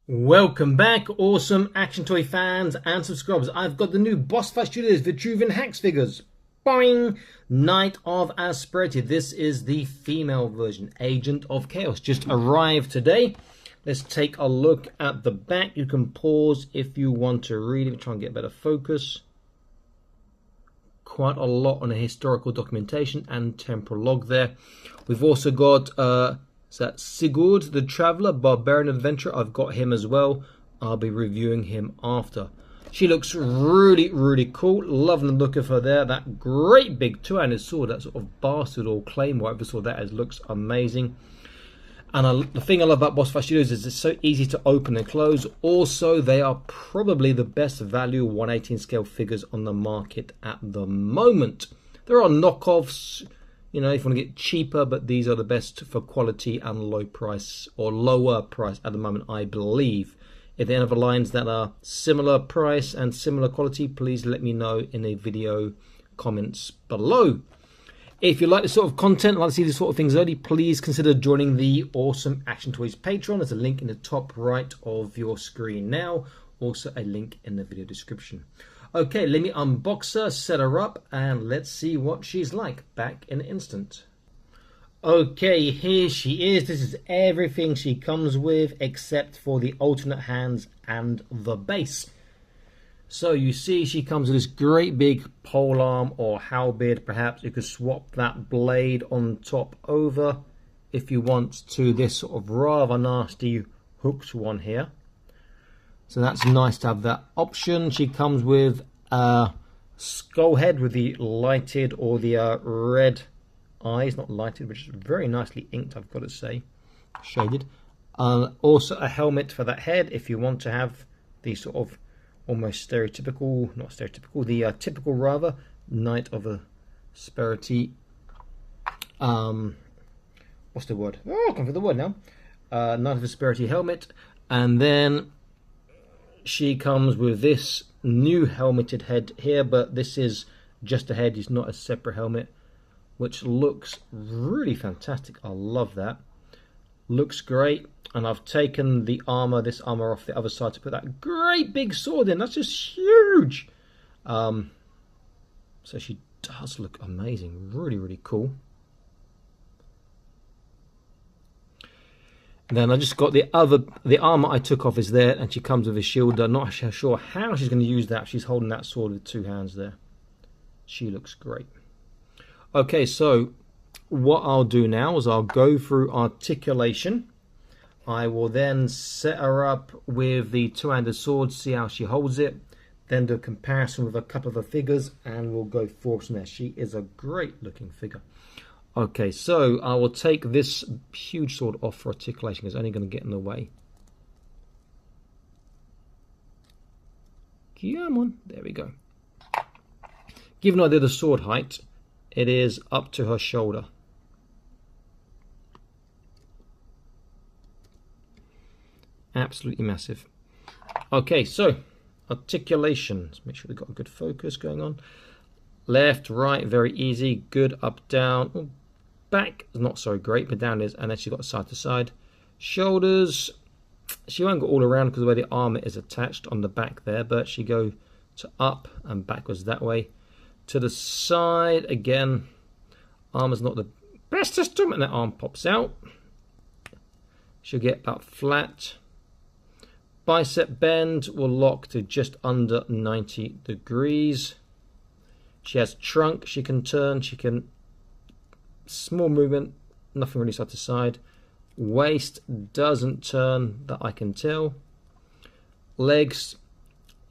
Welcome back, awesome action toy fans and subscribers. I've got the new Fight Studio Vitruvian H.A.C.K.S figures. Boing! Knight of Asperity. This is the female version. Agent of Chaos. Just arrived today. Let's take a look at the back. You can pause if you want to read it. Try and get better focus. Quite a lot on a historical documentation and temporal log there. We've also got is that Sigurd the Traveller, Barbarian Adventurer. I've got him as well. I'll be reviewing him after. She looks really cool. Loving the look of her there. That great big two-handed sword, that sort of bastard or claymore, whatever sword that is, looks amazing. And the thing I love about Fight Studios is it's so easy to open and close. Also, they are probably the best value 1/18 scale figures on the market at the moment. There are knockoffs, you know, if you want to get cheaper, but these are the best for quality and low price, or lower price at the moment, I believe. If there are other lines that are similar price and similar quality, please let me know in the video comments below. If you like this sort of content, like to see these sort of things early, please consider joining the Awesome Action Toys Patreon. There's a link in the top right of your screen now. Also a link in the video description. Okay, let me unbox her, set her up, and let's see what she's like. Back in an instant. Okay, here she is. This is everything she comes with except for the alternate hands and the base. So you see she comes with this great big pole arm or halberd. Perhaps you could swap that blade on top over if you want to this sort of rather nasty hooked one here. So that's nice to have that option. She comes with a skull head with the lighted or the red eyes, not lighted, which is very nicely inked, I've got to say, shaded. Also a helmet for that head if you want to have the sort of almost stereotypical, not stereotypical, the typical rather, Knight of Asperity. What's the word? Oh, I can't think of the word now. Knight of Asperity helmet. And then she comes with this new helmeted head here, but this is just a head, it's not a separate helmet, which looks really fantastic. I love that. Looks great. And I've taken the armor, this armor off the other side to put that great big sword in. That's just huge. So she does look amazing. Really cool. And then I just got the armor I took off is there, and she comes with a shield. I'm not sure how she's going to use that. She's holding that sword with two hands there. She looks great. Okay, so what I'll do now is I'll go through articulation. I will then set her up with the two-handed sword, see how she holds it, then do a comparison with a couple of the figures, and we'll go forward from there. She is a great looking figure. Okay, so I will take this huge sword off for articulation. It's only going to get in the way. Come on, there we go. Give an idea of the sword height, it is up to her shoulder. Absolutely massive. Okay, so articulation. Let's make sure we've got a good focus going on. Left, right, very easy. Good, up, down. Oh, back is not so great, but down is, and then she's got side to side. Shoulders, she won't go all around because of the way the armor is attached on the back there, but she go to up and backwards that way. To the side again. Armor's not the best system, and that arm pops out. She'll get about flat. Bicep bend will lock to just under 90 degrees. She has trunk, she can turn, she can, small movement, nothing really side to side. Waist doesn't turn that I can tell. Legs,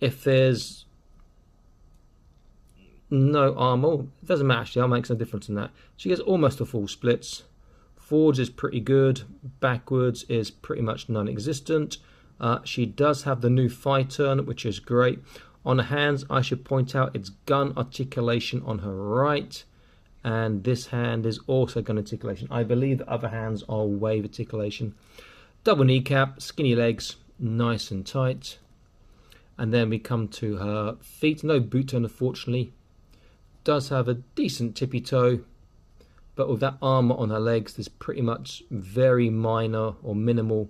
if there's no armor, it doesn't matter actually, I'll make some difference in that. She gets almost a full splits. Forwards is pretty good, backwards is pretty much non-existent. She does have the new thigh turn, which is great. On the hands, I should point out it's gun articulation on her right, and this hand is also gun articulation. I believe the other hands are wave articulation. Double kneecap, skinny legs, nice and tight. And then we come to her feet. No boot turn, unfortunately. Does have a decent tippy toe, but with that armor on her legs, there's pretty much very minor or minimal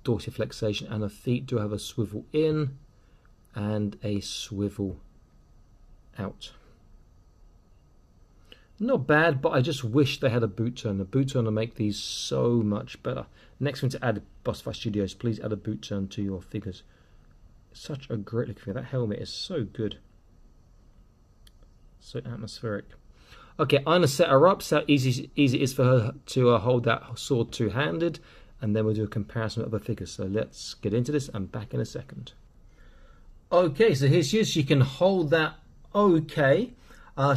dorsiflexation, and her feet do have a swivel in and a swivel out. Not bad, but I just wish they had a boot turn. The boot turn will make these so much better. Next one to add, Boss Fight Studios, please add a boot turn to your figures. Such a great looking figure. That helmet is so good. So atmospheric. Okay, I'm going to set her up, so how easy it is for her to hold that sword two-handed, and then we'll do a comparison of other figures. So let's get into this. I'm back in a second. Okay, so here she is. She can hold that okay.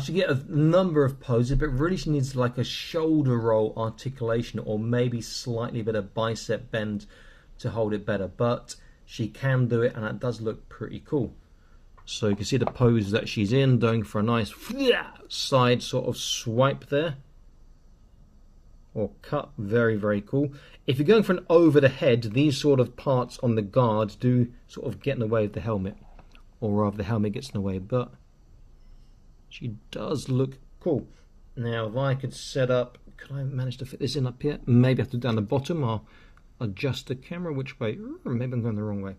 She get a number of poses, but really she needs like a shoulder roll articulation or maybe slightly better bicep bend to hold it better. But she can do it, and that does look pretty cool. So you can see the pose that she's in, going for a nice side sort of swipe there. Or cut, very, very cool. If you're going for an over the head, these sort of parts on the guard do sort of get in the way of the helmet. Or rather, the helmet gets in the way, but she does look cool. Now, if I could set up, could I manage to fit this in up here? Maybe I have to do down the bottom. I'll adjust the camera. Which way? Maybe I'm going the wrong way.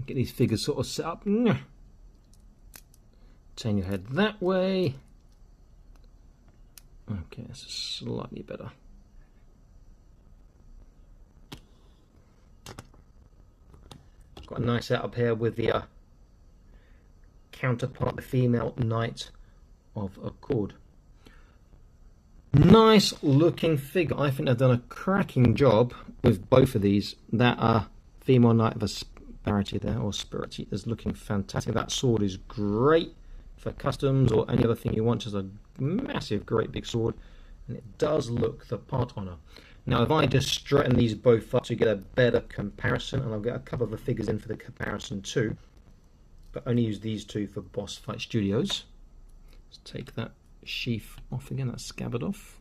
Get these figures sort of set up. Turn your head that way. Okay, this is slightly better. Got a nice setup here with the counterpart, the female Knight of Accord. Nice looking figure. I think they've done a cracking job with both of these. That female Knight of Asperity there, or Asperity, is looking fantastic. That sword is great for customs or any other thing you want. Just a massive, great big sword, and it does look the part on her. Now, if I just straighten these both up to get a better comparison, and I'll get a couple of the figures in for the comparison too, but only use these two for Boss Fight Studios. Let's take that sheath off again, that scabbard off.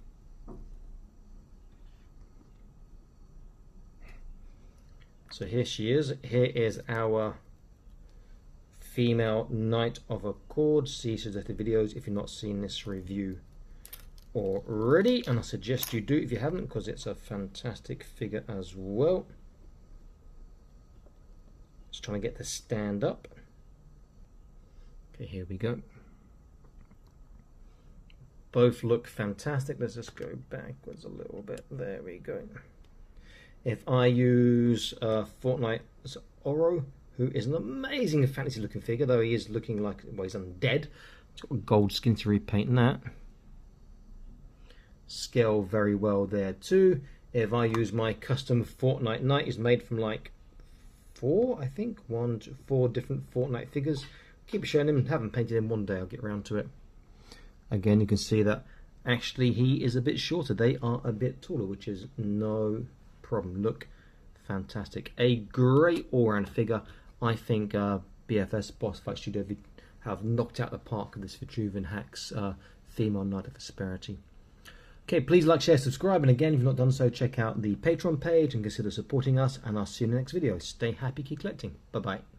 So here she is. Here is our female Knight of Accord. See suggested videos if you've not seen this review already, and I suggest you do if you haven't, because it's a fantastic figure as well. Just trying to get this stand up. Okay, here we go. Both look fantastic. Let's just go backwards a little bit. There we go. If I use Fortnite's Oro, who is an amazing fantasy looking figure, though he is looking like, well, he's undead. Got a gold skin to repaint that. Scale very well there too. If I use my custom Fortnite Knight, is made from like 4 to 4 different Fortnite figures. Keep showing him, haven't painted him one day, I'll get around to it. Again, you can see that actually he is a bit shorter. They are a bit taller, which is no problem. Look fantastic. A great all-round figure. I think BFS, Boss Fight Studio, have knocked out the park of this Vitruvian H.A.C.K.S theme on Knight of Asperity. Okay, please like, share, subscribe, and again, if you've not done so, check out the Patreon page and consider supporting us, and I'll see you in the next video. Stay happy, keep collecting. Bye-bye.